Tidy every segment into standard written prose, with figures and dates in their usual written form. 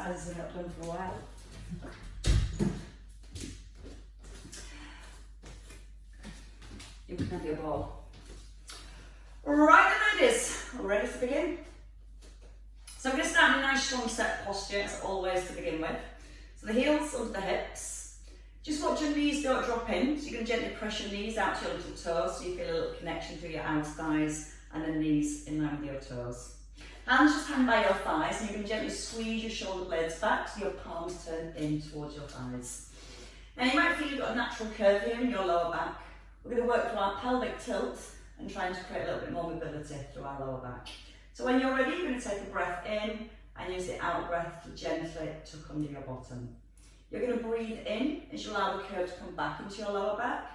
exercises I've not done for a while. You can have your ball. Right then, ladies, all ready to begin? So I'm going to start in a nice strong set posture, as always, to begin with. So the heels under the hips. Just watch your knees don't drop in, so you're going to gently press your knees out to your little toes, so you feel a little connection through your outer thighs and the knees in line with your toes. Hands just hang by your thighs, and you're going to gently squeeze your shoulder blades back so your palms turn in towards your thighs. Now you might feel you've got a natural curve here in your lower back. We're going to work through our pelvic tilt and trying to create a little bit more mobility through our lower back. So when you're ready, you're going to take a breath in and use the out breath to gently tuck under your bottom. You're going to breathe in as you allow the curve to come back into your lower back,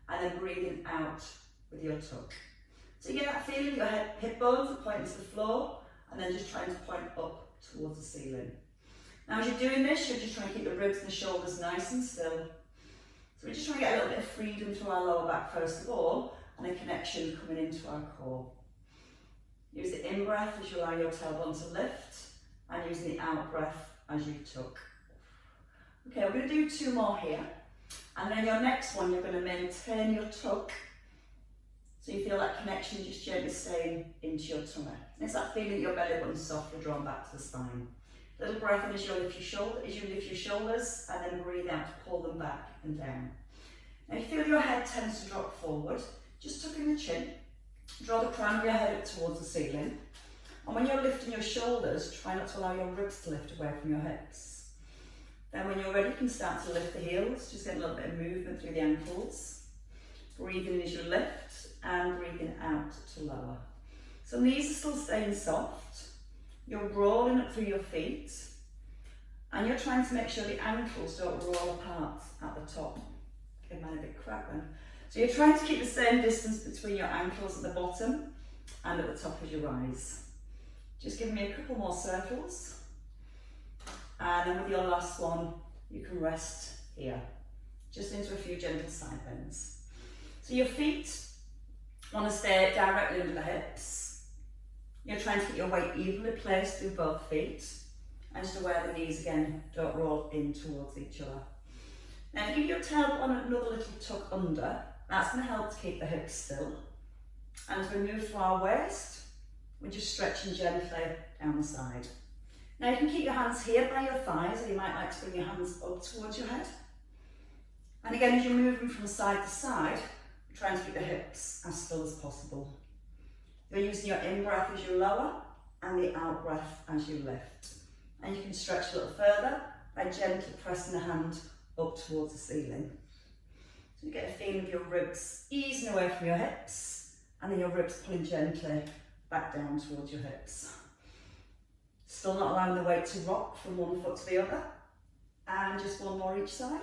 and then breathing out with your tuck. So you get that feeling, your hip bones are pointing to the floor, and then just trying to point up towards the ceiling. Now as you're doing this, you're just trying to keep the ribs and the shoulders nice and still. So we're just trying to get a little bit of freedom through our lower back first of all, and a connection coming into our core. Use the in breath as you allow your tailbone to lift, and use the out breath as you tuck. Okay, we're going to do 2 more here, and then your next one you're going to maintain your tuck, so you feel that connection just gently staying into your tummy. And it's that feeling that your belly button's softly drawn back to the spine. Little breath in as you lift your shoulders, and then breathe out to pull them back and down. Now you feel your head tends to drop forward, just tucking the chin. Draw the crown of your head up towards the ceiling. And when you're lifting your shoulders, try not to allow your ribs to lift away from your hips. Then when you're ready, you can start to lift the heels, just get a little bit of movement through the ankles. Breathing in as you lift, and breathing out to lower. So knees are still staying soft. You're rolling up through your feet, and you're trying to make sure the ankles don't roll apart at the top. Okay, mine a bit cracked then. So you're trying to keep the same distance between your ankles at the bottom and at the top as you rise. Just give me a couple more circles. And then with your last one, you can rest here, just into a few gentle side bends. So your feet want to stay directly under the hips. You're trying to keep your weight evenly placed through both feet, and just aware the knees again don't roll in towards each other. Now if you give your tailbone another little tuck under, that's going to help to keep the hips still. And as we move through our waist, we're just stretching gently down the side. Now you can keep your hands here by your thighs, or you might like to bring your hands up towards your head. And again, as you're moving from side to side, we're trying to keep the hips as still as possible. You're using your in breath as you lower, and the out breath as you lift. And you can stretch a little further by gently pressing the hand up towards the ceiling. So you get a feeling of your ribs easing away from your hips, and then your ribs pulling gently back down towards your hips. Still not allowing the weight to rock from one foot to the other. And just one more each side.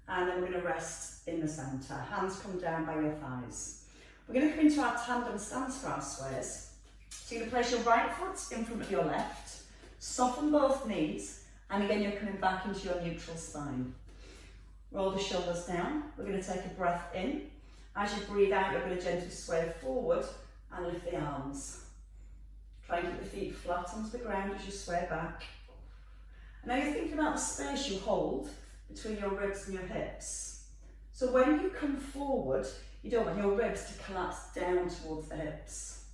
And then we're going to rest in the centre. Hands come down by your thighs. We're going to come into our tandem stance for our sways. So you're going to place your right foot in front of your left, soften both knees, and again you're coming back into your neutral spine. Roll the shoulders down. We're going to take a breath in. As you breathe out, you're going to gently sway forward and lift the arms. Try and keep the feet flat onto the ground as you sway back. And now you're thinking about the space you hold between your ribs and your hips. So when you come forward, you don't want your ribs to collapse down towards the hips.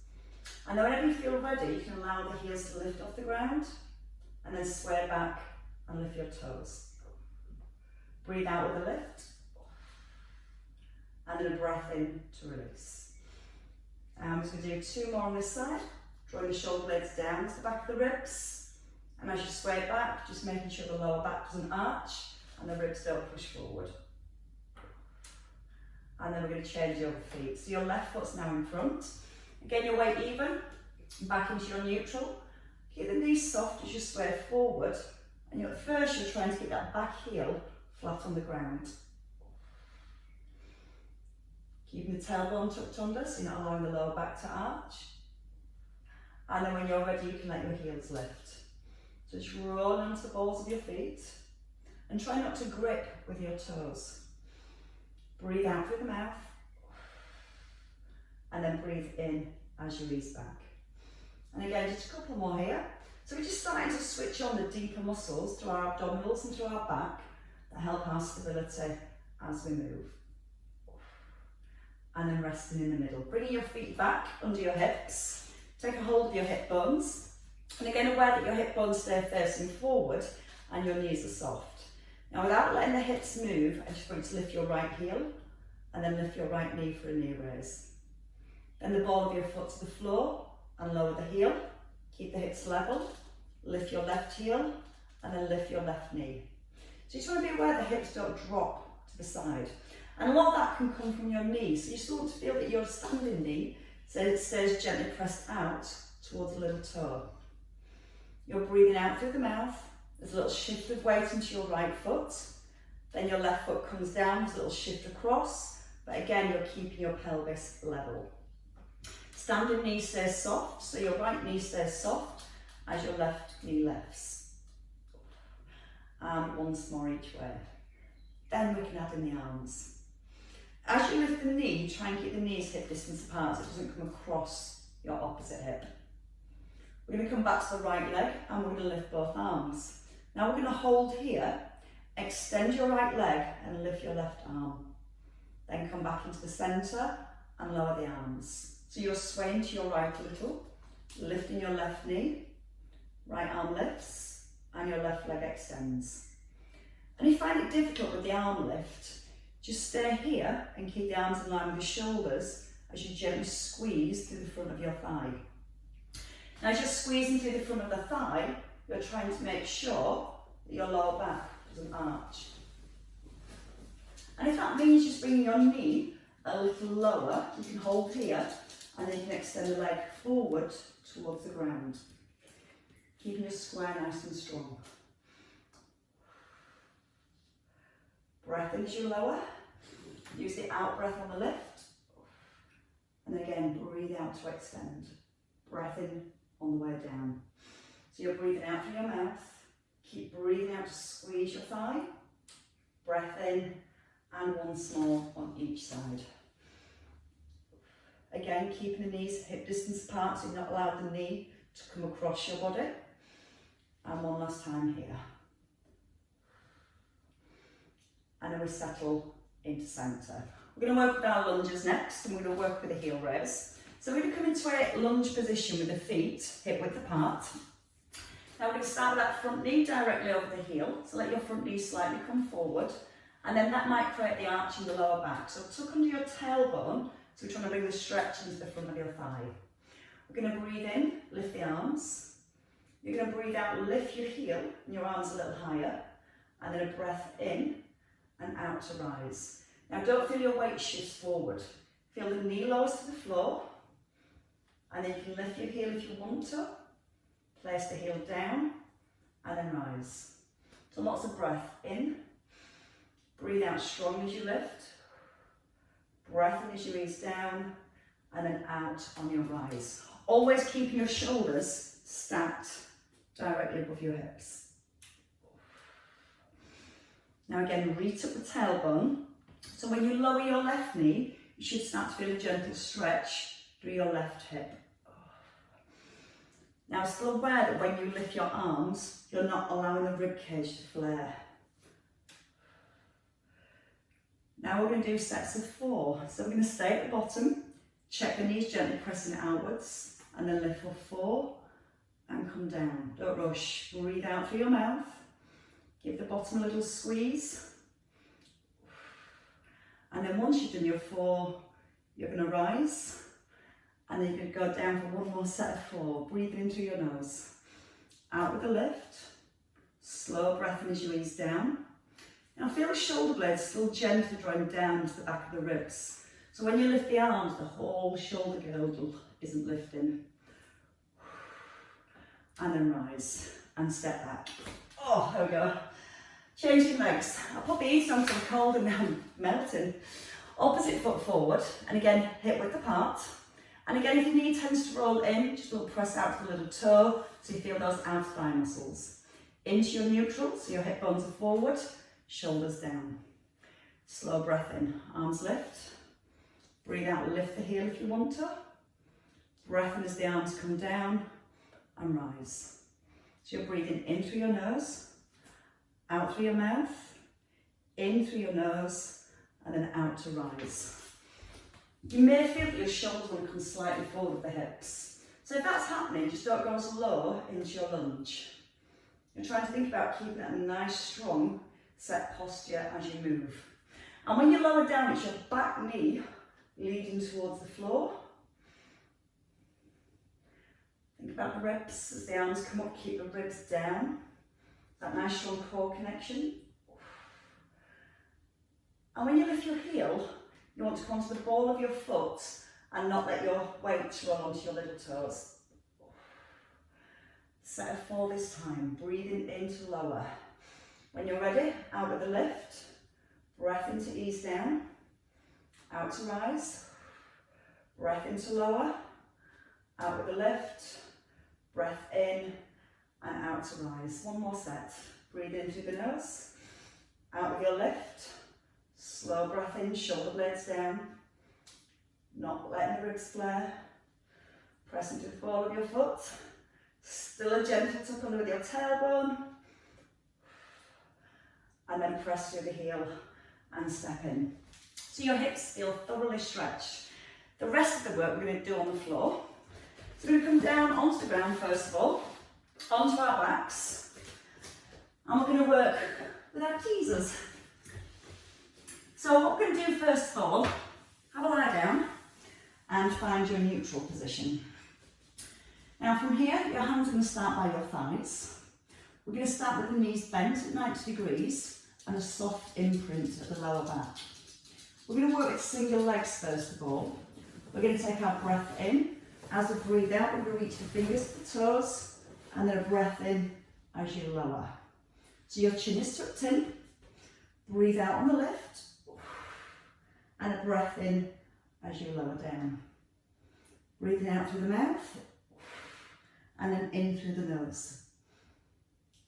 And then whenever you feel ready, you can allow the heels to lift off the ground, and then sway back and lift your toes. Breathe out with a lift, and then a breath in to release. And we're just going to do 2 more on this side. Drawing the shoulder blades down to the back of the ribs, and as you sway back, just making sure the lower back doesn't arch and the ribs don't push forward. And then we're going to change your feet. So your left foot's now in front. Again, your weight even, back into your neutral. Keep the knees soft as you sway forward, and at first you're trying to keep that back heel flat on the ground. Keeping the tailbone tucked under, so you're not allowing the lower back to arch. And then when you're ready, you can let your heels lift. So just roll onto the balls of your feet, and try not to grip with your toes. Breathe out through the mouth, and then breathe in as you ease back. And again, just a couple more here. So we're just starting to switch on the deeper muscles through our abdominals and through our back that help our stability as we move. And then resting in the middle. Bringing your feet back under your hips. Take a hold of your hip bones. And again, aware that your hip bones stay facing forward and your knees are soft. Now, without letting the hips move, I just want you to lift your right heel and then lift your right knee for a knee raise. Then the ball of your foot to the floor and lower the heel. Keep the hips level. Lift your left heel and then lift your left knee. So you just want to be aware the hips don't drop to the side. And a lot of that can come from your knee. So you still want to feel that your standing knee stays gently pressed out towards the little toe. You're breathing out through the mouth. There's a little shift of weight into your right foot. Then your left foot comes down, there's a little shift across. But again, you're keeping your pelvis level. Standing knee stays soft, so your right knee stays soft as your left knee lifts. And once more each way. Then we can add in the arms. As you lift the knee, try and keep the knees hip distance apart so it doesn't come across your opposite hip. We're going to come back to the right leg and we're going to lift both arms. Now we're going to hold here, extend your right leg and lift your left arm. Then come back into the centre and lower the arms. So you're swaying to your right a little, lifting your left knee, right arm lifts and your left leg extends. And if you find it difficult with the arm lift, just stay here and keep the arms in line with the shoulders as you gently squeeze through the front of your thigh. Now as you're squeezing through the front of the thigh, you're trying to make sure that your lower back doesn't arch. And if that means just bringing your knee a little lower, you can hold here and then you can extend the leg forward towards the ground. Keeping your square nice and strong. Breath in as you lower. Use the out breath on the lift. And again, breathe out to extend. Breath in on the way down. So you're breathing out through your mouth. Keep breathing out to squeeze your thigh. Breath in and once more on each side. Again, keeping the knees hip distance apart so you're not allowing the knee to come across your body. And one last time here. And then we settle into centre. We're going to work with our lunges next and we're going to work with a heel raise. So we're going to come into a lunge position with the feet hip width apart. Now we're going to start with that front knee directly over the heel. So let your front knee slightly come forward and then that might create the arch in the lower back. So tuck under your tailbone, so we're trying to bring the stretch into the front of your thigh. We're going to breathe in, lift the arms. You're going to breathe out, lift your heel and your arms a little higher and then a breath in and out to rise. Now don't feel your weight shifts forward. Feel the knee lowers to the floor and then you can lift your heel if you want to. Place the heel down and then rise. So lots of breath in. Breathe out strong as you lift. Breath in as you ease down and then out on your rise. Always keeping your shoulders stacked directly above your hips. Now again, reach up the tailbone. So when you lower your left knee, you should start to feel a gentle stretch through your left hip. Now still aware that when you lift your arms, you're not allowing the rib cage to flare. Now we're going to do sets of 4. So we're going to stay at the bottom, check the knees gently pressing outwards, and then lift for 4 and come down. Don't rush. Breathe out through your mouth. Give the bottom a little squeeze. And then once you've done your 4, you're going to rise. And then you're going to go down for one more set of 4. Breathing in through your nose. Out with a lift. Slow breath in as you ease down. Now feel the shoulder blades still gently drawing down into the back of the ribs. So when you lift the arms, the whole shoulder girdle isn't lifting. And then rise and step back. Oh, there we go. Changing legs. I'll pop the ease on, so I'm cold and I'm melting. Opposite foot forward, and again, hip width apart. And again, if your knee tends to roll in, just a little press out to the little toe, so you feel those outer thigh muscles. Into your neutral, so your hip bones are forward, shoulders down. Slow breath in, arms lift. Breathe out, lift the heel if you want to. Breath in as the arms come down, and rise. So you're breathing in through your nose, out through your mouth, in through your nose, and then out to rise. You may feel that your shoulders want to come slightly forward with the hips. So if that's happening, just don't go as low into your lunge. You're trying to think about keeping that nice, strong, set posture as you move. And when you lower down, it's your back knee leading towards the floor. Think about the ribs as the arms come up, keep the ribs down. That nice, strong core connection. And when you lift your heel, you want to come onto the ball of your foot and not let your weight roll onto your little toes. Set of 4 this time, breathing in to lower. When you're ready, out with the lift, breath in to ease down, out to rise, breath in to lower, out with the lift, breath in and out to rise. One more set, breathe in through the nose, out with your lift, slow breath in, shoulder blades down, not letting the ribs flare, press into the ball of your foot, still a gentle tuck under with your tailbone, and then press through the heel and step in. So your hips feel thoroughly stretched. The rest of the work we're going to do on the floor. So we're going to come down onto the ground first of all, onto our backs, and we're going to work with our teasers. So what we're going to do first of all, have a lie down and find your neutral position. Now from here, your hands are going to start by your thighs. We're going to start with the knees bent at 90 degrees and a soft imprint at the lower back. We're going to work with single legs first of all. We're going to take our breath in. As we breathe out, we're going to reach the fingers to the toes, and then a breath in as you lower. So your chin is tucked in. Breathe out on the lift, and a breath in as you lower down. Breathing out through the mouth, and then in through the nose.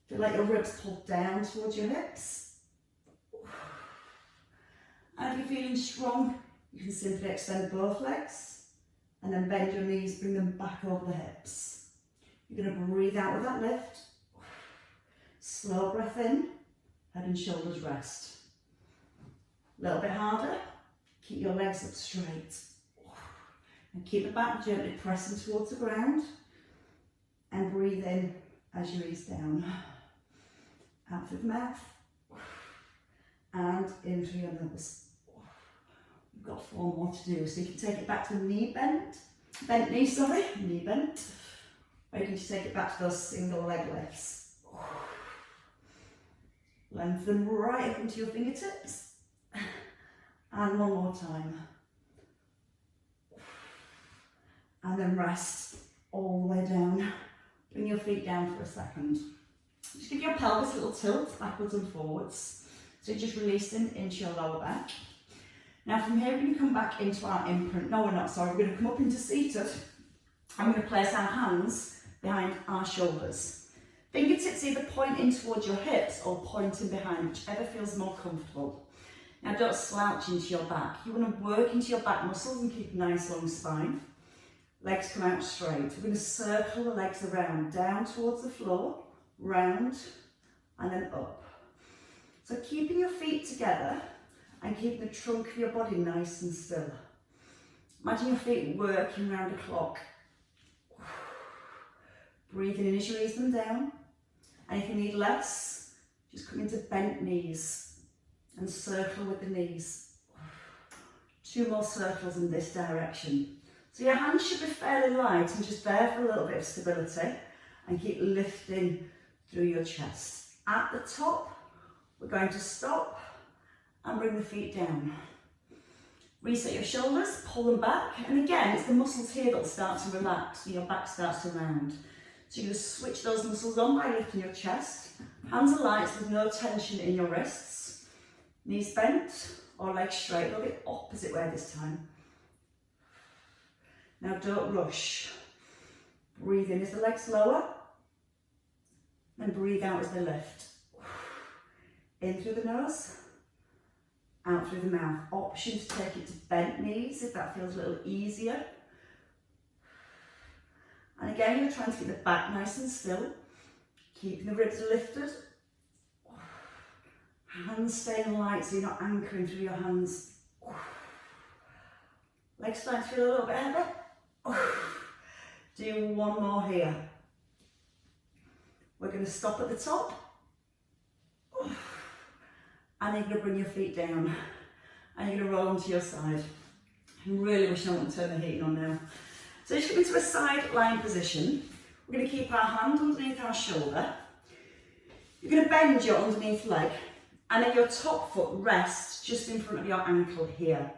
Feel like your ribs pull down towards your hips. And if you're feeling strong, you can simply extend both legs and then bend your knees, bring them back over the hips. You're going to breathe out with that lift. Slow breath in, head and shoulders rest. A little bit harder. Keep your legs up straight. And keep the back gently pressing towards the ground. And breathe in as you ease down. Out through the mouth. And in through your nose. We've got 4 more to do. So you can take it back to knee bent. Bent knee, sorry. Knee bent. Or you can just take it back to those single leg lifts. Lengthen right up into your fingertips. And one more time. And then rest all the way down. Bring your feet down for a second. Just give your pelvis a little tilt backwards and forwards. So you're just releasing into your lower back. Now from here we're going to come back into our imprint. No, we're not, sorry. We're going to come up into seated. I'm going to place our hands behind our shoulders. Fingertips either pointing towards your hips or pointing behind, whichever feels more comfortable. Now don't slouch into your back. You want to work into your back muscles and keep a nice long spine. Legs come out straight. We're going to circle the legs around, down towards the floor, round, and then up. So keeping your feet together and keeping the trunk of your body nice and still. Imagine your feet working round a clock. Breathing in as you ease them down. And if you need less, just come into bent knees and circle with the knees. 2 more circles in this direction. So your hands should be fairly light and just there for a little bit of stability and keep lifting through your chest. At the top, we're going to stop and bring the feet down. Reset your shoulders, pull them back, and again, it's the muscles here that will start to relax and your back starts to round. So you're going to switch those muscles on by lifting your chest. Hands are light with no tension in your wrists. Knees bent or legs straight, they'll be opposite way this time. Now don't rush. Breathe in as the legs lower, then breathe out as they lift. In through the nose, out through the mouth. Option to take it to bent knees if that feels a little easier. And again, you're trying to get the back nice and still. Keeping the ribs lifted. Hands staying light so you're not anchoring through your hands. Legs starting to feel a little bit heavy. Do one more here. We're going to stop at the top. And you're going to bring your feet down. And you're going to roll onto your side. I really wish I wouldn't turn the heating on now. So just come into a side lying position. We're going to keep our hand underneath our shoulder. You're going to bend your underneath leg. And then your top foot rests just in front of your ankle here.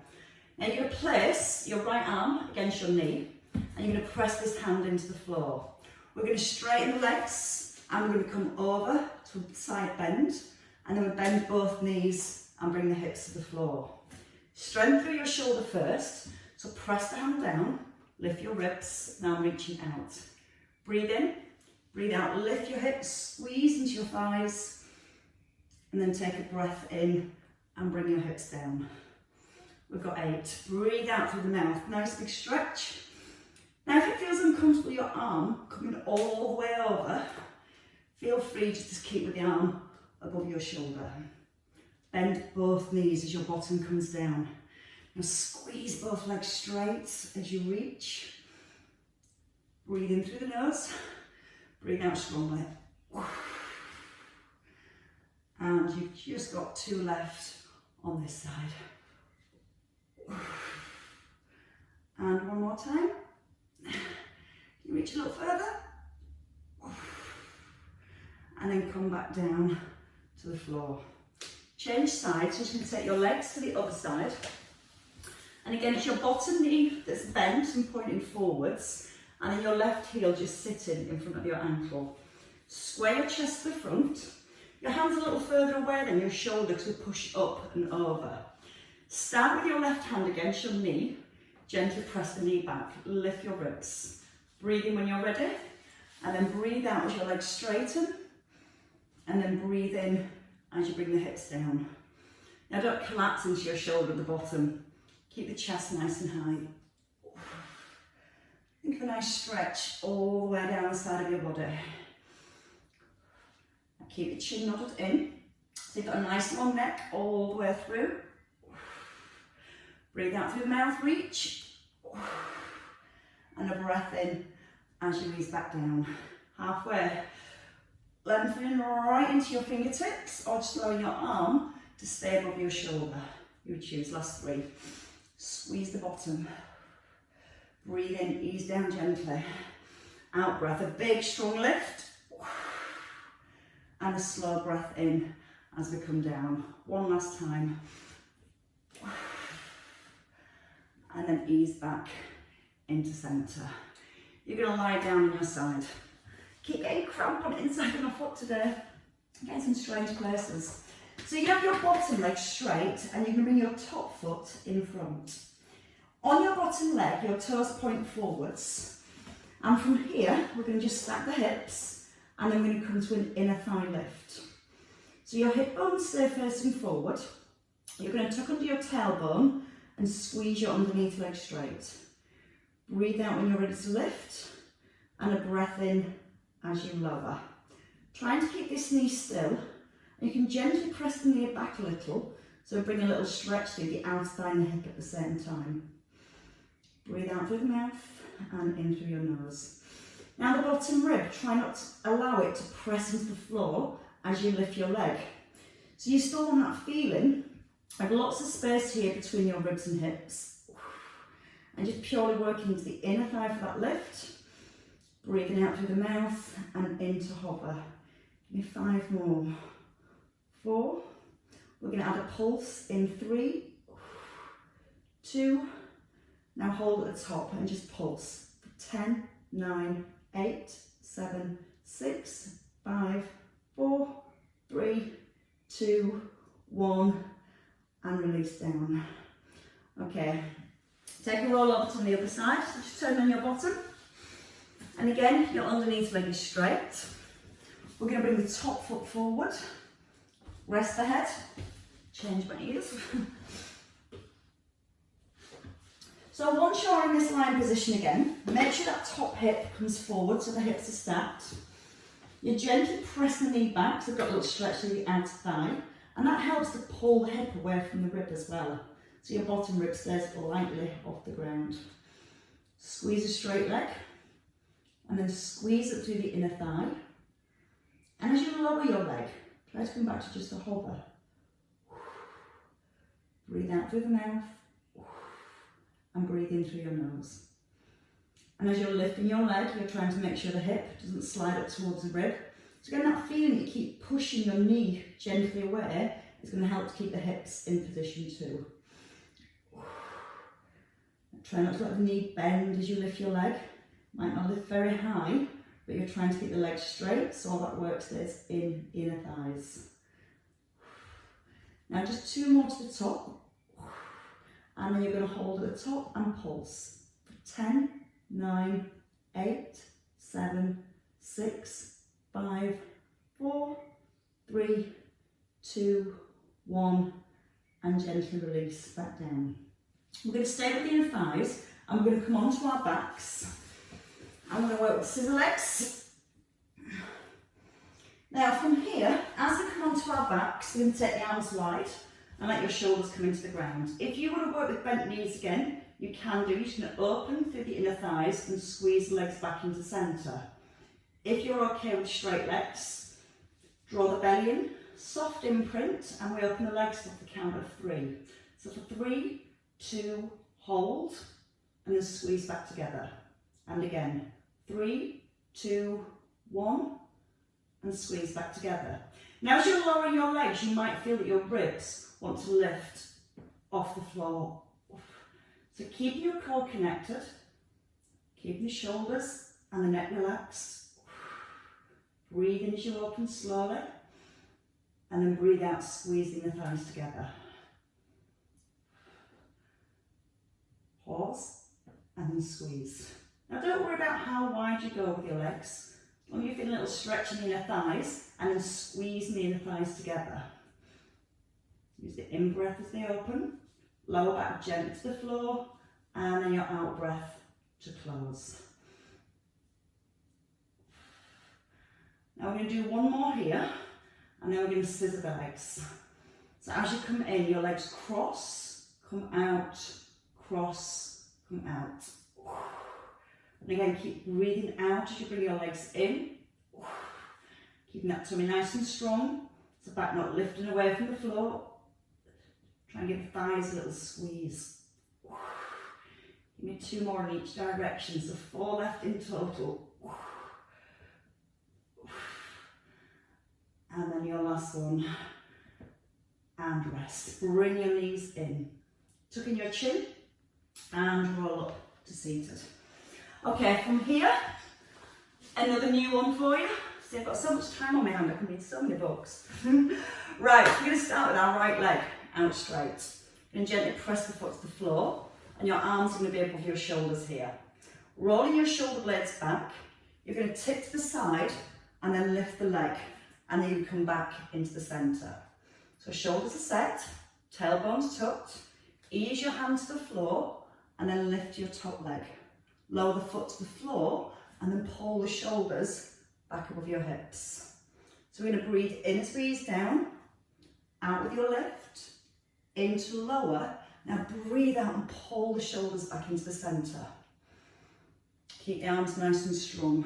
Now you're going to place your right arm against your knee. And you're going to press this hand into the floor. We're going to straighten the legs. And we're going to come over to a side bend. And then we bend both knees and bring the hips to the floor. Strength through your shoulder first. So press the hand down, lift your ribs. Now I'm reaching out. Breathe in, breathe out, lift your hips, squeeze into your thighs. And then take a breath in and bring your hips down. We've got 8. Breathe out through the mouth. Nice big stretch. Now if it feels uncomfortable, your arm coming all the way over, feel free just to keep with the arm above your shoulder. Bend both knees as your bottom comes down. Now squeeze both legs straight as you reach. Breathe in through the nose. Breathe out strongly. And you've just got 2 left on this side. And one more time. You reach a little further. And then come back down to the floor. Change sides, so you can take your legs to the other side. And again, it's your bottom knee that's bent and pointing forwards. And then your left heel just sitting in front of your ankle. Square your chest to the front. Your hands a little further away than your shoulder to push up and over. Start with your left hand against your knee. Gently press the knee back. Lift your ribs. Breathe in when you're ready. And then breathe out as your legs straighten. And then breathe in as you bring the hips down. Now don't collapse into your shoulder at the bottom. Keep the chest nice and high. Think of a nice stretch all the way down the side of your body. Now keep the chin nodded in. So you've got a nice long neck all the way through. Breathe out through the mouth, reach. And a breath in as you ease back down. Halfway. Lengthening right into your fingertips, or just allowing your arm to stay above your shoulder. You would choose. Last 3. Squeeze the bottom. Breathe in, ease down gently. Out breath, a big strong lift. And a slow breath in as we come down. One last time. And then ease back into centre. You're going to lie down on your side. Keep getting cramp on the inside of my foot today. Getting some strange places. So you have your bottom leg straight and you're going to bring your top foot in front. On your bottom leg, your toes point forwards. And from here, we're going to just stack the hips and then we're going to come to an inner thigh lift. So your hip bones stay facing forward. You're going to tuck under your tailbone and squeeze your underneath leg straight. Breathe out when you're ready to lift and a breath in as you lower. Trying to keep this knee still. And you can gently press the knee back a little, so bring a little stretch through the outer thigh and the hip at the same time. Breathe out through the mouth and in through your nose. Now the bottom rib, try not to allow it to press into the floor as you lift your leg. So you still want that feeling of lots of space here between your ribs and hips. And just purely working into the inner thigh for that lift. Breathing out through the mouth and into hover. Give me 5 more. 4. We're going to add a pulse in 3, 2. Now hold at the top and just pulse. 10, 9, 8, 7, 6, 5, 4, 3, 2, 1, and release down. Okay, take a roll over to the other side. So just turn on your bottom. And again, your underneath leg is straight. We're going to bring the top foot forward. Rest the head. Change my ears. So once you're in this lying position again, make sure that top hip comes forward so the hips are stacked. You gently press the knee back, so you've got a little stretch to the outer thigh, and that helps to pull the hip away from the rib as well. So your bottom rib stays lightly off the ground. Squeeze a straight leg, and then squeeze it through the inner thigh. And as you lower your leg, try to come back to just a hover. Breathe out through the mouth, and breathe in through your nose. And as you're lifting your leg, you're trying to make sure the hip doesn't slide up towards the rib. So again, that feeling you keep pushing your knee gently away is going to help to keep the hips in position too. Try not to let the knee bend as you lift your leg. Might not lift very high, but you're trying to keep the leg straight so all that work stays in the inner thighs. Now just 2 more to the top. And then you're going to hold at the top and pulse. 10, 9, 8, 7, 6, 5, 4, 3, 2, 1, and gently release back down. We're going to stay with the inner thighs, and we're going to come onto our backs. I'm going to work with scissor legs. Now from here, as we come onto our backs, we're going to take the arms wide and let your shoulders come into the ground. If you want to work with bent knees again, you can do. You're just going to open through the inner thighs and squeeze the legs back into centre. If you're okay with straight legs, draw the belly in, soft imprint, and we open the legs off the count of 3. So for 3, 2, hold, and then squeeze back together. And again, 3, 2, 1, and squeeze back together. Now as you're lowering your legs, you might feel that your ribs want to lift off the floor. So keeping your core connected, keeping the shoulders and the neck relaxed. Breathe in as you open slowly, and then breathe out, squeezing the thighs together. Pause, and then squeeze. Now don't worry about how wide you go with your legs. As long as you feel a little stretch in the inner thighs, and then squeeze the inner thighs together. Use the in-breath as they open, lower back gently to the floor, and then your out-breath to close. Now we're going to do one more here, and then we're going to scissor the legs. So as you come in, your legs cross, come out, cross, come out. And again, keep breathing out as you bring your legs in. Keeping that tummy nice and strong, so back not lifting away from the floor. Try and give the thighs a little squeeze. Give me 2 more in each direction, so 4 left in total. And then your last one. And rest. Bring your knees in. Tuck in your chin and roll up to seated. Okay, from here, another new one for you. See, I've got so much time on my hand, I can read so many books. Right, we're going to start with our right leg out straight. You're going to gently press the foot to the floor, and your arms are going to be above your shoulders here. Rolling your shoulder blades back, you're going to tip to the side and then lift the leg, and then you come back into the centre. So shoulders are set, tailbones tucked, ease your hand to the floor, and then lift your top leg. Lower the foot to the floor, and then pull the shoulders back above your hips. So we're going to breathe in as we ease down, out with your lift, into lower. Now breathe out and pull the shoulders back into the centre. Keep the arms nice and strong.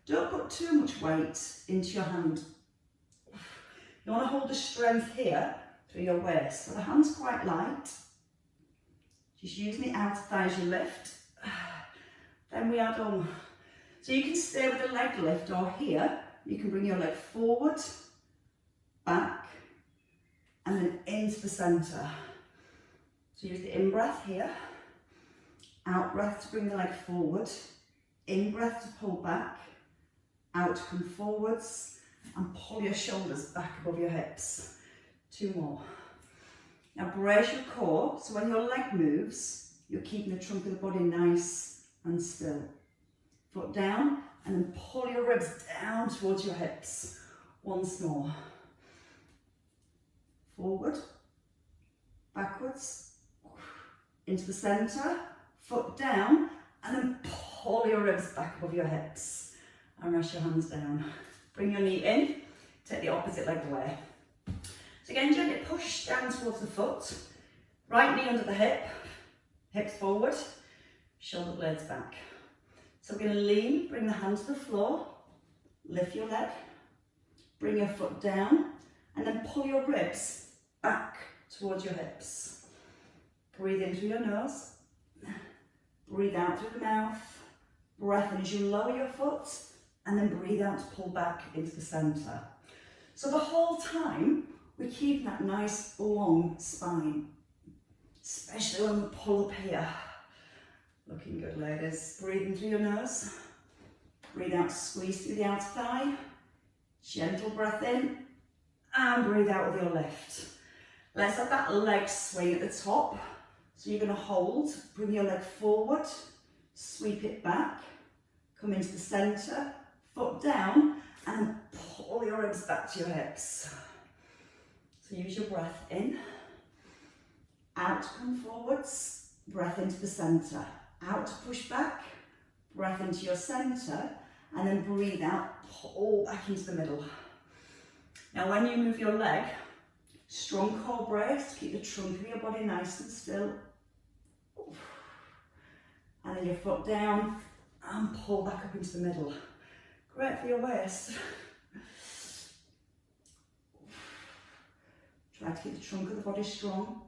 Don't put too much weight into your hand. You want to hold the strength here through your waist. So the hand's quite light. Just using the outer thigh as you lift. Then we add on. So you can stay with the leg lift, or here, you can bring your leg forward, back, and then into the centre. So use the in-breath here, out-breath to bring the leg forward, in-breath to pull back, out to come forwards, and pull your shoulders back above your hips. 2 more. Now brace your core, so when your leg moves, you're keeping the trunk of the body nice and still. Foot down, and then pull your ribs down towards your hips. Once more. Forward, backwards, into the centre, foot down, and then pull your ribs back above your hips. and rest your hands down. Bring your knee in, take the opposite leg away. So again, gently push down towards the foot, right knee under the hip, hips forward, shoulder blades back. So we're going to lean, bring the hand to the floor, lift your leg, bring your foot down, and then pull your ribs back towards your hips. Breathe in through your nose, breathe out through the mouth, breath in as you lower your foot, and then breathe out to pull back into the centre. So the whole time, we keep that nice long spine, especially when we pull up here. Looking good, ladies. Breathe in through your nose, breathe out, squeeze through the outer thigh, gentle breath in, and breathe out with your lift. Let's have that leg swing at the top. So you're going to hold, bring your leg forward, sweep it back, come into the centre, foot down, and pull your ribs back to your hips. So use your breath in, out, come forwards, breath into the centre, out to push back, breath into your centre, and then breathe out, pull back into the middle. Now when you move your leg, strong core brace, keep the trunk of your body nice and still. And then your foot down and pull back up into the middle. Great for your waist. Try to keep the trunk of the body strong.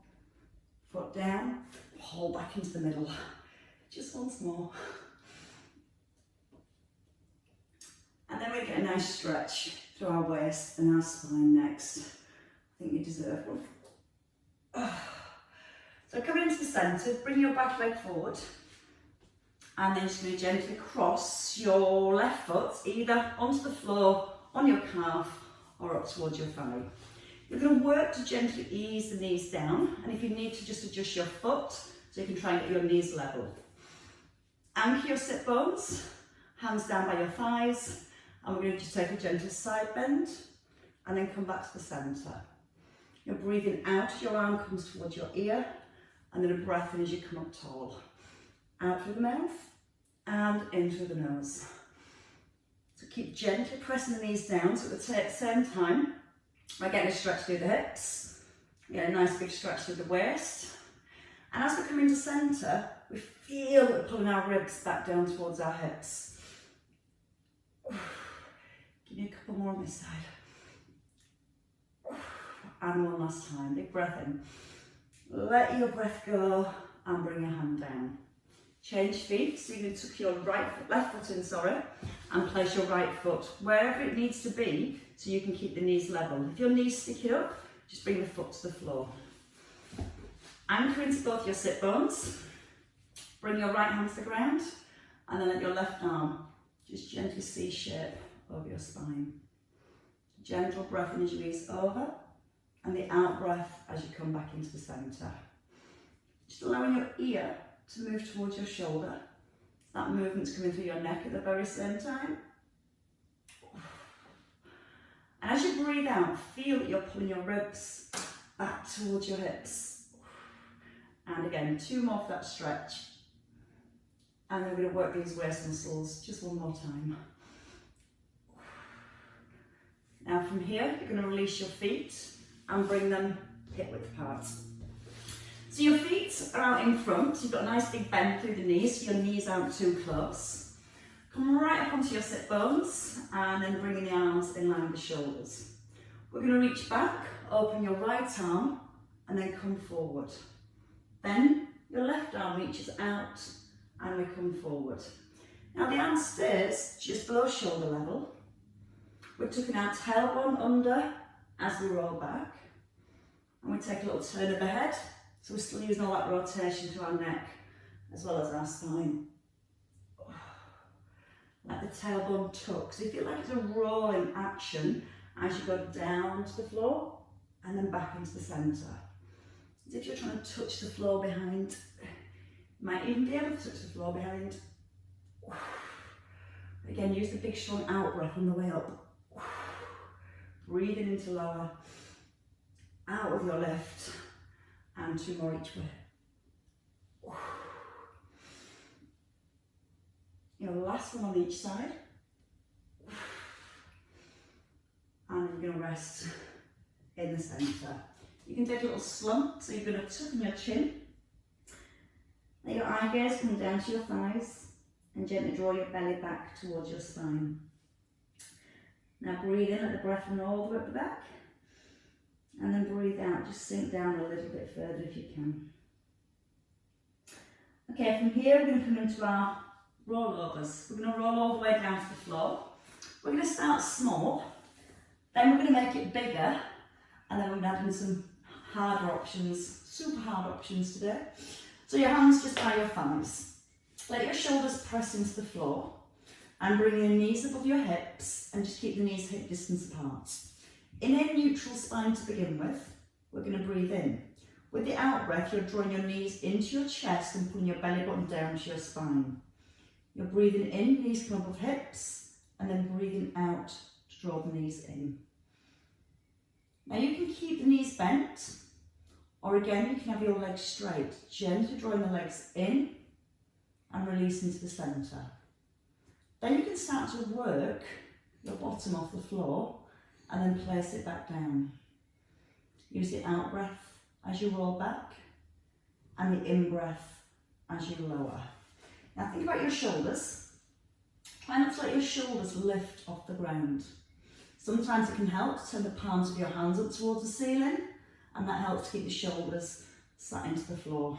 Foot down, pull back into the middle. Just once more. And then we get a nice stretch through our waist and our spine next. I think you deserve one. So coming into the centre, bring your back leg forward. And then just going to gently cross your left foot either onto the floor, on your calf, or up towards your thigh. You're going to work to gently ease the knees down, and if you need to, just adjust your foot so you can try and get your knees level. Anchor your sit bones, hands down by your thighs, and we're going to just take a gentle side bend and then come back to the centre. You're breathing out, your arm comes towards your ear, and then a breath in as you come up tall. Out through the mouth and in through the nose. So keep gently pressing the knees down, so at the same time, we're getting a stretch through the hips, we get a nice big stretch through the waist, and as we come into centre, we feel that we're pulling our ribs back down towards our hips. Give me a couple more on this side. And one last time, big breath in. Let your breath go and bring your hand down. Change feet, so you're going to tuck your left foot in, and place your right foot wherever it needs to be so you can keep the knees level. If your knees stick it up, just bring the foot to the floor. Anchor into both your sit bones, bring your right hand to the ground, and then let your left arm just gently C-shape over your spine. Gentle breath in as you ease over, and the out breath as you come back into the centre. Just allowing your ear to move towards your shoulder. That movement's coming through your neck at the very same time. And as you breathe out, feel that you're pulling your ribs back towards your hips. And again, 2 more for that stretch. And then we're going to work these waist muscles just one more time. Now from here, you're going to release your feet and bring them hip width apart. So your feet are out in front, so you've got a nice big bend through the knees, so your knees aren't too close. Come right up onto your sit bones, and then bringing the arms in line with the shoulders. We're going to reach back, open your right arm, and then come forward. Then your left arm reaches out, and we come forward. Now the arm stays just below shoulder level. We're tucking our tailbone under as we roll back, and we take a little turn of the head. So we're still using all that rotation through our neck as well as our spine. Let the tailbone tuck. So you feel like it's a rolling action as you go down to the floor and then back into the centre. As if you're trying to touch the floor behind. You might even be able to touch the floor behind. Again, use the big strong out breath on the way up. Breathing into lower. Out with your lift. And 2 more each way. Your last one on each side. we're going to rest in the centre. You can take a little slump, so you're going to tuck in your chin. Let your eye gaze come down to your thighs and gently draw your belly back towards your spine. Now breathe in, let the breath run all the way up the back. And then breathe out, just sink down a little bit further if you can. Okay, from here we're going to come into our rollovers. We're going to roll all the way down to the floor. We're going to start small, then we're going to make it bigger, and then we're going to add in some harder options, super hard options today. So your hands just by your thighs. Let your shoulders press into the floor and bring your knees above your hips and just keep the knees hip distance apart. In a neutral spine to begin with, we're going to breathe in. With the out breath, you're drawing your knees into your chest and pulling your belly button down to your spine. You're breathing in, knees come above hips, and then breathing out to draw the knees in. Now you can keep the knees bent, or again you can have your legs straight, gently drawing the legs in and release into the centre. Then you can start to work your bottom off the floor and then place it back down. Use the out breath as you roll back and the in breath as you lower. Now think about your shoulders. Try not to let your shoulders lift off the ground. Sometimes it can help to turn the palms of your hands up towards the ceiling, and that helps to keep the shoulders sat into the floor.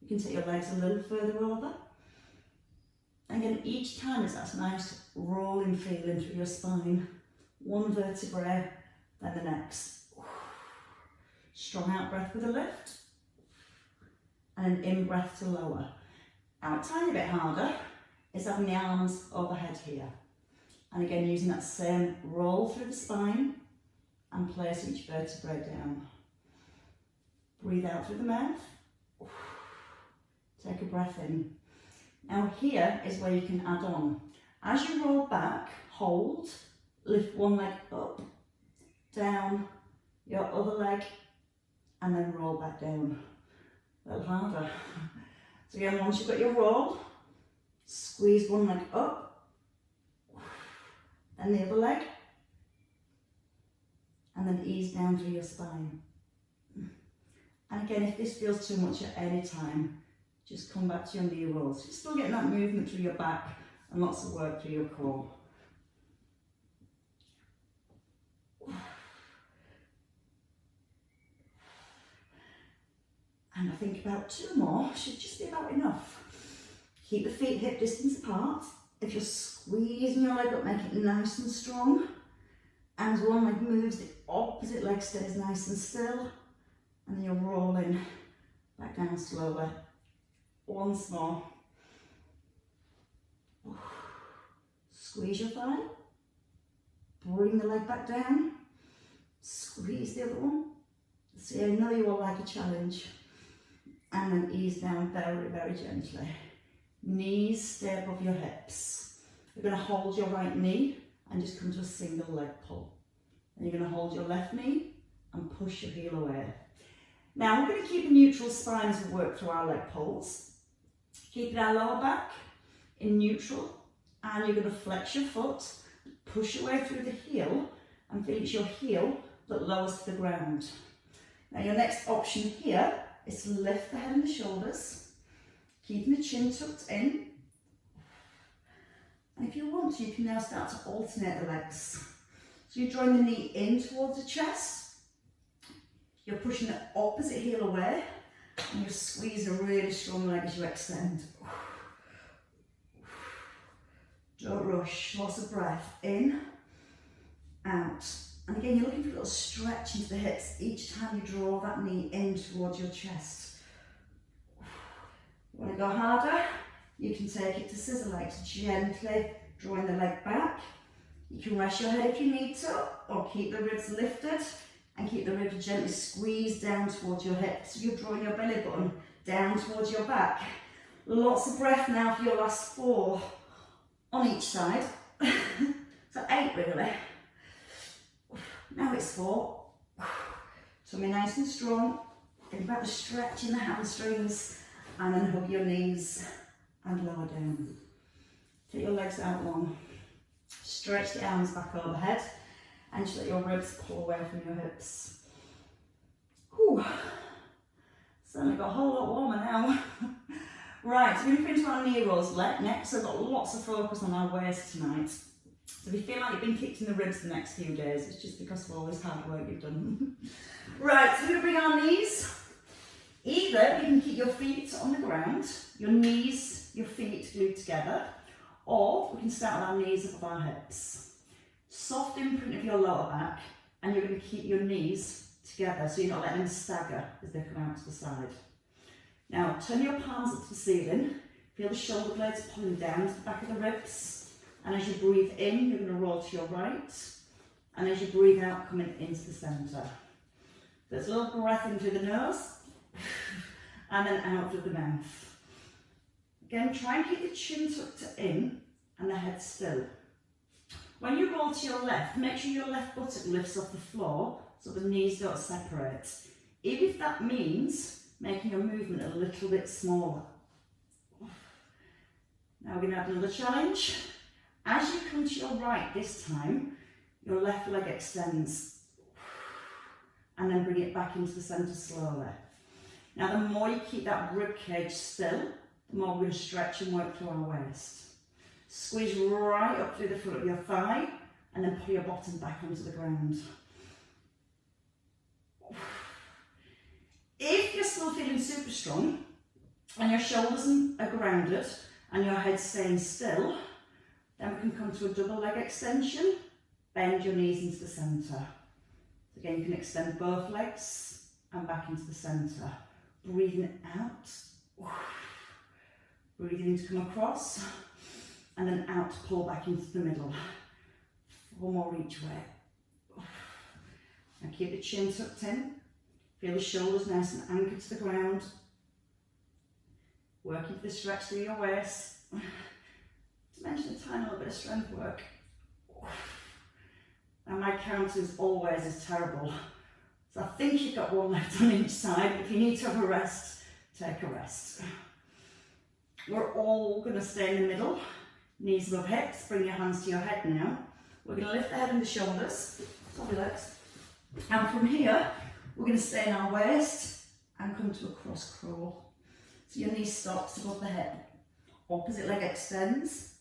You can take your legs a little further over. And again, each time it's that nice rolling feeling through your spine. One vertebrae, then the next. Strong out breath with a lift. And an in breath to lower. Now a tiny bit harder is having the arms overhead here. And again, using that same roll through the spine and place each vertebrae down. Breathe out through the mouth. Take a breath in. Now here is where you can add on. As you roll back, hold, lift one leg up, down, your other leg, and then roll back down. A little harder. So again, once you've got your roll, squeeze one leg up, then the other leg, and then ease down through your spine. And again, if this feels too much at any time, just come back to your knee rolls. You're still getting that movement through your back and lots of work through your core. And I think about 2 more should just be about enough. Keep the feet hip distance apart. If you're squeezing your leg up, make it nice and strong. And as one leg moves, the opposite leg stays nice and still. And then you're rolling back down slowly. Once more. Squeeze your thigh. Bring the leg back down. Squeeze the other one. See, I know you all like a challenge. And then ease down very, very gently. Knees stay above your hips. You're going to hold your right knee and just come to a single leg pull. And you're going to hold your left knee and push your heel away. Now we're going to keep a neutral spine as we work through our leg pulls. Keeping our lower back in neutral, and you're going to flex your foot, push your way through the heel, and feel it's your heel that lowers to the ground. Now your next option here is to lift the head and the shoulders, keeping the chin tucked in. And if you want to, you can now start to alternate the legs. So you're drawing the knee in towards the chest, you're pushing the opposite heel away, and you squeeze a really strong leg as you extend. Don't rush, lots of breath, in, out. And again, you're looking for a little stretch into the hips each time you draw that knee in towards your chest. You want to go harder? You can take it to scissor legs, gently drawing the leg back. You can rest your head if you need to, or keep the ribs lifted and keep the ribs gently squeezed down towards your hips. So you're drawing your belly button down towards your back. Lots of breath now for your last 4 on each side. So 8 really. Now it's 4. Tummy nice and strong. Think about the stretch in the hamstrings, and then hug your knees and lower down. Take your legs out long. Stretch the arms back overhead and just let your ribs pull away from your hips. Whew. Certainly got a whole lot warmer now. Right, so we're going to finish our knee rolls next. So I've got lots of focus on our waist tonight. So if you feel like you've been kicked in the ribs the next few days, it's just because of all this hard work you've done. Right, so we're going to bring our knees. Either you can keep your feet on the ground, your knees, your feet glued together, or we can start with our knees above our hips. Soft imprint of your lower back, and you're going to keep your knees together so you're not letting them stagger as they come out to the side. Now turn your palms up to the ceiling, feel the shoulder blades pulling down to the back of the ribs, and as you breathe in, you're going to roll to your right, and as you breathe out, coming into the centre. There's a little breath in through the nose, and then out through the mouth. Again, try and keep the chin tucked in and the head still. When you roll to your left, make sure your left buttock lifts off the floor so the knees don't separate. Even if that means making your movement a little bit smaller. Now we're going to have another challenge. As you come to your right this time, your left leg extends and then bring it back into the centre slowly. Now the more you keep that rib cage still, the more we're going to stretch and work through our waist. Squeeze right up through the front of your thigh and then pull your bottom back onto the ground. If you're still feeling super strong and your shoulders are grounded and your head's staying still, then we can come to a double leg extension, bend your knees into the centre. Again, you can extend both legs and back into the centre. Breathing out, breathing in to come across, and then out to pull back into the middle. 4 more each way. Now keep the chin tucked in, feel the shoulders nice and anchored to the ground. Working for the stretch through your waist. To mention a tiny little bit of strength work. And my count is always as terrible. So I think you've got 1 left on each side. If you need to have a rest, take a rest. We're all going to stay in the middle. Knees above hips. Bring your hands to your head now. We're going to lift the head and the shoulders. Top your legs. And from here, we're going to stay in our waist and come to a cross crawl. So your knee stops above the head. Opposite leg extends.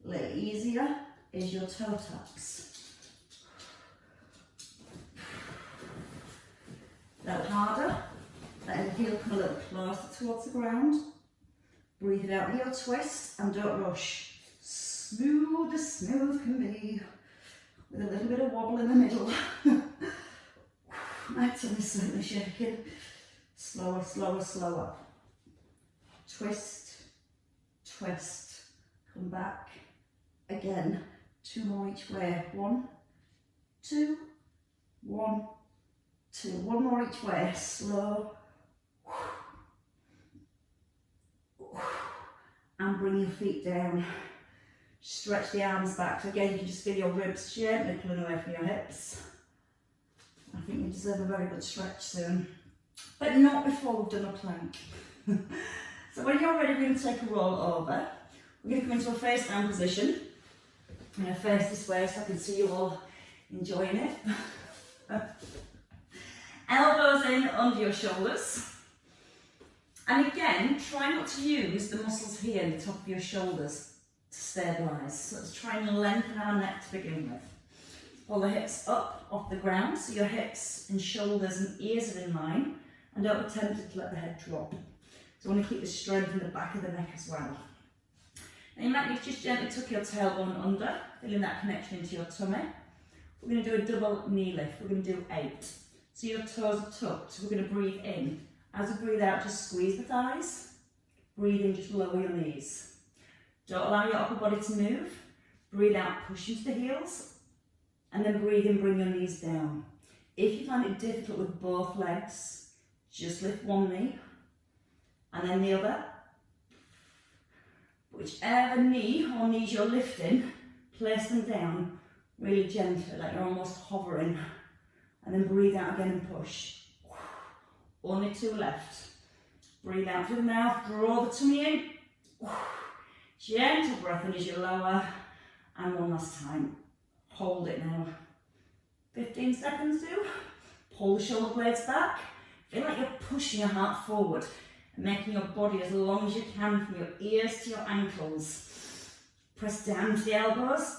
A little easier is your toe taps. A little harder. Let the heel come a little closer towards the ground. Breathe it out with your twist and don't rush. Smooth as smooth can be. With a little bit of wobble in the middle. My tummy's slightly shaking. Slower, slower, slower. Twist, twist. Come back. Again. 2 more each way. 1, 2, 1, 2. 1 more each way. Slow. And bring your feet down. Stretch the arms back. So again, you can just feel your ribs gently pulling away from your hips. I think you deserve a very good stretch soon. But not before we've done a plank. So when you're ready, we're going to take a roll over. We're going to come into a face down position. I'm going to face this way so I can see you all enjoying it. Elbows in under your shoulders. And again, try not to use the muscles here in the top of your shoulders to stabilise. So let's try and lengthen our neck to begin with. Pull the hips up off the ground so your hips and shoulders and ears are in line, and don't be tempted to let the head drop. So you want to keep the strength in the back of the neck as well. And you might need to just gently tuck your tailbone under, feeling that connection into your tummy. We're going to do a double knee lift. We're going to do 8. So your toes are tucked. So we're going to breathe in. As we breathe out, just squeeze the thighs. Breathe in, just lower your knees. Don't allow your upper body to move. Breathe out, push into the heels. And then breathe in, bring your knees down. If you find it difficult with both legs, just lift one knee and then the other. Whichever knee or knees you're lifting, place them down really gently, like you're almost hovering. And then breathe out again and push. Only 2 left. Breathe out through the mouth, draw the tummy in. Gentle breath in as you lower And one last time. Hold it now. 15 seconds do. Pull the shoulder blades back. Feel like you're pushing your heart forward and making your body as long as you can from your ears to your ankles. Press down to the elbows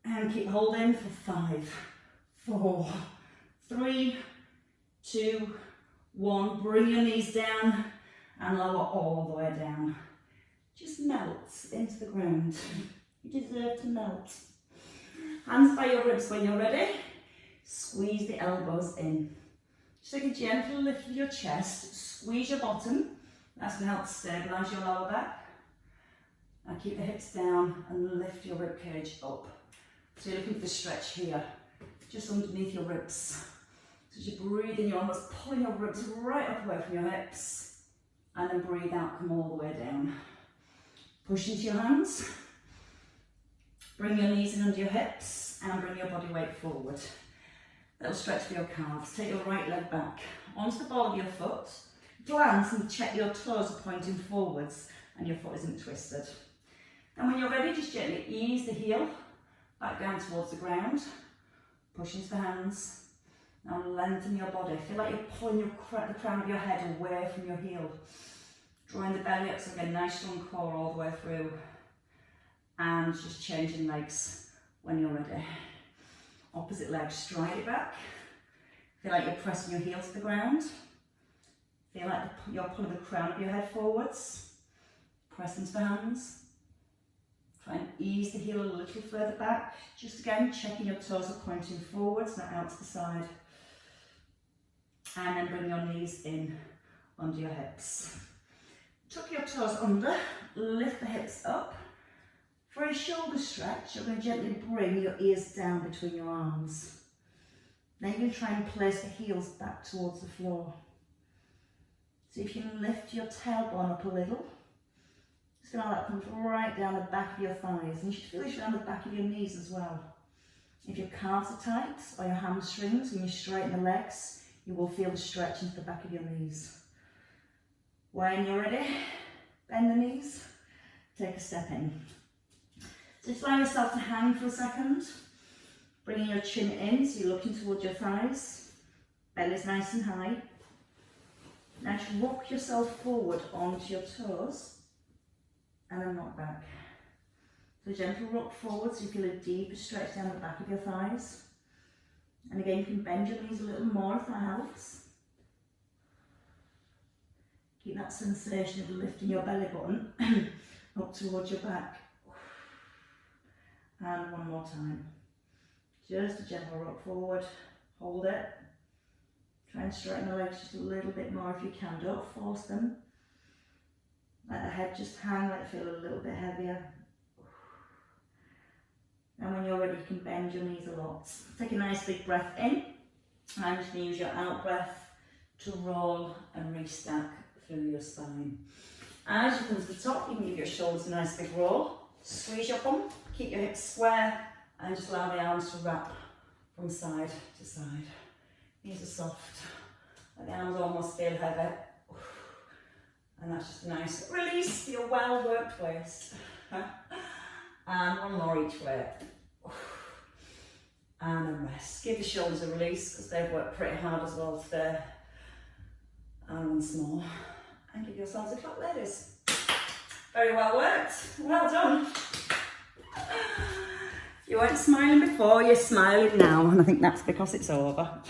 and keep holding for 5, 4, 3, 2, 1. Bring your knees down and lower all the way down. Just melt into the ground. You deserve to melt. Hands by your ribs when you're ready. Squeeze the elbows in. Just take a gentle lift of your chest. Squeeze your bottom. That's going to help stabilise your lower back. Now keep the hips down and lift your rib cage up. So you're looking for the stretch here, just underneath your ribs. So as you breathe in, you're almost pulling your ribs right up away from your hips. And then breathe out, come all the way down. Push into your hands. Bring your knees in under your hips and bring your body weight forward. Little stretch for your calves. Take your right leg back onto the ball of your foot. Glance and check your toes are pointing forwards and your foot isn't twisted. And when you're ready, just gently ease the heel back down towards the ground. Push into the hands. Now lengthen your body. Feel like you're pulling the crown of your head away from your heel. Drawing the belly up so again, nice strong core all the way through. And just changing legs when you're ready. Opposite leg, stride it back. Feel like you're pressing your heel to the ground. Feel like you're pulling the crown of your head forwards. Press into the hands. Try and ease the heel a little further back. Just again, checking your toes are pointing forwards, not out to the side. And then bring your knees in under your hips. Tuck your toes under, lift the hips up. For a shoulder stretch, you're going to gently bring your ears down between your arms. Now you're going to try and place the heels back towards the floor. So if you can lift your tailbone up a little, just allow that comes right down the back of your thighs. And you should feel it down the back of your knees as well. If your calves are tight or your hamstrings, when you straighten the legs, you will feel the stretch into the back of your knees. When you're ready, bend the knees, take a step in. So just allow yourself to hang for a second, bringing your chin in so you're looking towards your thighs, belly's nice and high. Now just rock yourself forward onto your toes and then rock back. So gentle rock forward so you feel a deeper stretch down the back of your thighs. And again, you can bend your knees a little more if that helps. Keep that sensation of lifting your belly button up towards your back. And one more time. Just a gentle rock forward. Hold it. Try and straighten the legs just a little bit more if you can. Don't force them. Let the head just hang, let it feel a little bit heavier. And when you're ready, you can bend your knees a lot. Take a nice big breath in. And just use your out breath to roll and restack through your spine. As you come to the top, you can give your shoulders a nice big roll. Squeeze your bum, keep your hips square, and just allow the arms to wrap from side to side. Knees are soft, let the arms almost feel heavy. And that's just a nice release for your well-worked waist. And one more each way. And a rest. Give the shoulders a release because they've worked pretty hard as well today. And once more. And give yourselves a clap, ladies. Very well worked. Well done. You weren't smiling before, you're smiling now, and I think that's because it's over.